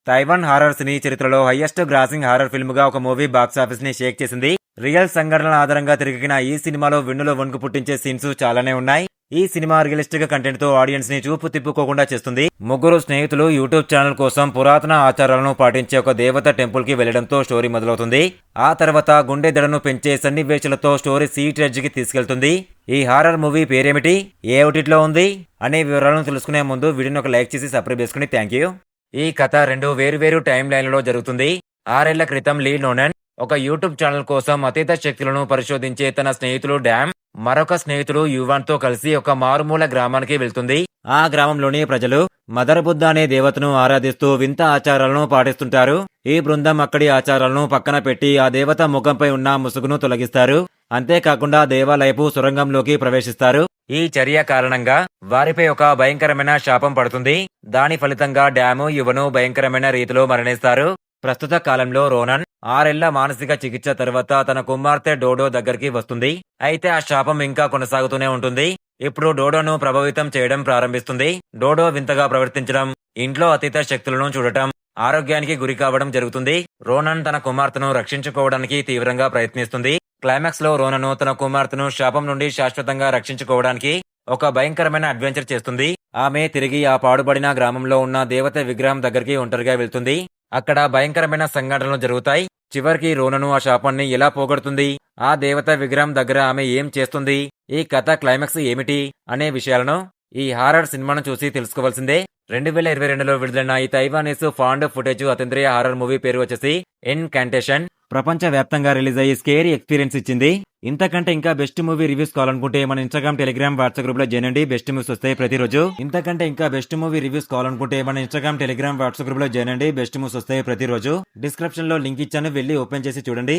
Taiwan horror సినీ చరిత్రలో highest grossing horror film గా ఒక మూవీ బాక్సాఫీస్ ని షేక్ చేసింది. రియల్ సంఘటనల ఆధారంగా తిరిగిన ఈ సినిమాలో వెన్నులో వణుకు పుట్టించే సీన్స్ చాలానే ఉన్నాయి. ఈ సినిమా రియలిస్టిక్ కంటెంట్ తో ఆడియన్స్ ని చూపు తిప్పుకోకుండా చేస్తుంది. ముగ్గురు స్నేహితులు యూట్యూబ్ ఛానల్ కోసం పురాతన ఆచారాలను పాటించే ఒక దేవత టెంపుల్ కి వెళ్లడంతో స్టోరీ మొదలవుతుంది. ఆ తర్వాత గుండె దడను పెంచే సన్నివేశాలతో స్టోరీ సీట్ ఎడ్జ్ కి తీసుకెళ్తుంది. ఈ హారర్ మూవీ పేరేమిటి, ఏ ఓటీటీలో ఉంది అనే వివరాలను తెలుసుకునే ముందు వీడియోని ఒక లైక్ చేసి సబ్స్క్రైబ్ చేసుకుని థ్యాంక్ యూ. ఈ కథ రెండు వేరు టైం లైన్లలో జరుగుతుంది. 6 ఏళ్ల క్రితం లీ నోనన్ ఒక యూట్యూబ్ ఛానల్ కోసం అతీత శక్తులను పరిశోధించే తన స్నేహితులు డామ్, మరొక స్నేహితుడు యువాన్ తో కలిసి ఒక మారుమూల గ్రామానికి వెళ్తుంది. ఆ గ్రామంలోని ప్రజలు మదర్ బుద్ధ అనే దేవతను ఆరాధిస్తూ వింత ఆచారాలను పాటిస్తుంటారు. ఈ బృందం అక్కడి ఆచారాలను పక్కన పెట్టి ఆ దేవత ముఖంపై ఉన్న ముసుగును తొలగిస్తారు. అంతేకాకుండా దేవాలయపు సొరంగంలోకి ప్రవేశిస్తారు. ఈ చర్య కారణంగా వారిపై ఒక భయంకరమైన శాపం పడుతుంది. దాని ఫలితంగా డాము, యువను భయంకరమైన రీతిలో మరణిస్తారు. ప్రస్తుత కాలంలో రోనన్ 6 ఏళ్ల మానసిక చికిత్స తర్వాత తన కుమార్తె డోడో దగ్గరికి వస్తుంది. అయితే ఆ శాపం ఇంకా కొనసాగుతూనే ఉంటుంది. ఇప్పుడు డోడోను ప్రభావితం చేయడం ప్రారంభిస్తుంది. డోడో వింతగా ప్రవర్తించడం, ఇంట్లో అతీత శక్తులను చూడటం, ఆరోగ్యానికి గురి కావడం జరుగుతుంది. రోనన్ తన కుమార్తెను రక్షించుకోవడానికి తీవ్రంగా ప్రయత్నిస్తుంది. క్లైమాక్స్ లో రోనను తన కుమార్తెను శాపం నుండి శాశ్వతంగా రక్షించుకోవడానికి ఒక భయంకరమైన అడ్వెంచర్ చేస్తుంది. ఆమె తిరిగి ఆ పాడుబడిన గ్రామంలో ఉన్న దేవత విగ్రహం దగ్గరికి ఒంటరిగా వెళ్తుంది. అక్కడ భయంకరమైన సంఘటనలు జరుగుతాయి. చివరికి రోనను ఆ శాపాన్ని ఎలా పోగొడుతుంది, ఆ దేవత విగ్రహం దగ్గర ఆమె ఏం చేస్తుంది, ఈ కథ క్లైమాక్స్ ఏమిటి అనే విషయాలను ఈ హారర్ సినిమాను చూసి తెలుసుకోవాల్సిందే. 2022లో విడుదలైన ఈ తైవానీస్ ఫౌండ్ ఫుటేజ్ అతీంద్రియ హారర్ మూవీ పేరు వచ్చేసి ఇన్కాంటేషన్. ప్రపంచ వ్యాప్తంగా రిలీజ్ అయ్యి స్కేరీ ఎక్స్పీరియన్స్ ఇచ్చింది. ఇంతకంటే ఇంకా బెస్ట్ మూవీ రివ్యూస్ కావాలనుకుంటే మన ఇన్స్టాగ్రామ్, టెలిగ్రామ్, వాట్సాప్ గ్రూప్ లో చేయండి. బెస్ట్ మూవీస్ వస్తాయి ప్రతిరోజు. ఇంతకంటే ఇంకా బెస్ట్ మూవీ రివ్యూస్ కావాలనుకుంటే మన ఇన్స్టాగ్రామ్, టెలిగ్రామ్, వాట్సాప్ గ్రూప్ లో చేయండి. బెస్ట్ మూవీస్ వస్తాయి ప్రతిరోజు. డిస్క్రిప్షన్ లో లింక్ ఇచ్చాను, వెళ్ళి ఓపెన్ చేసి చూడండి.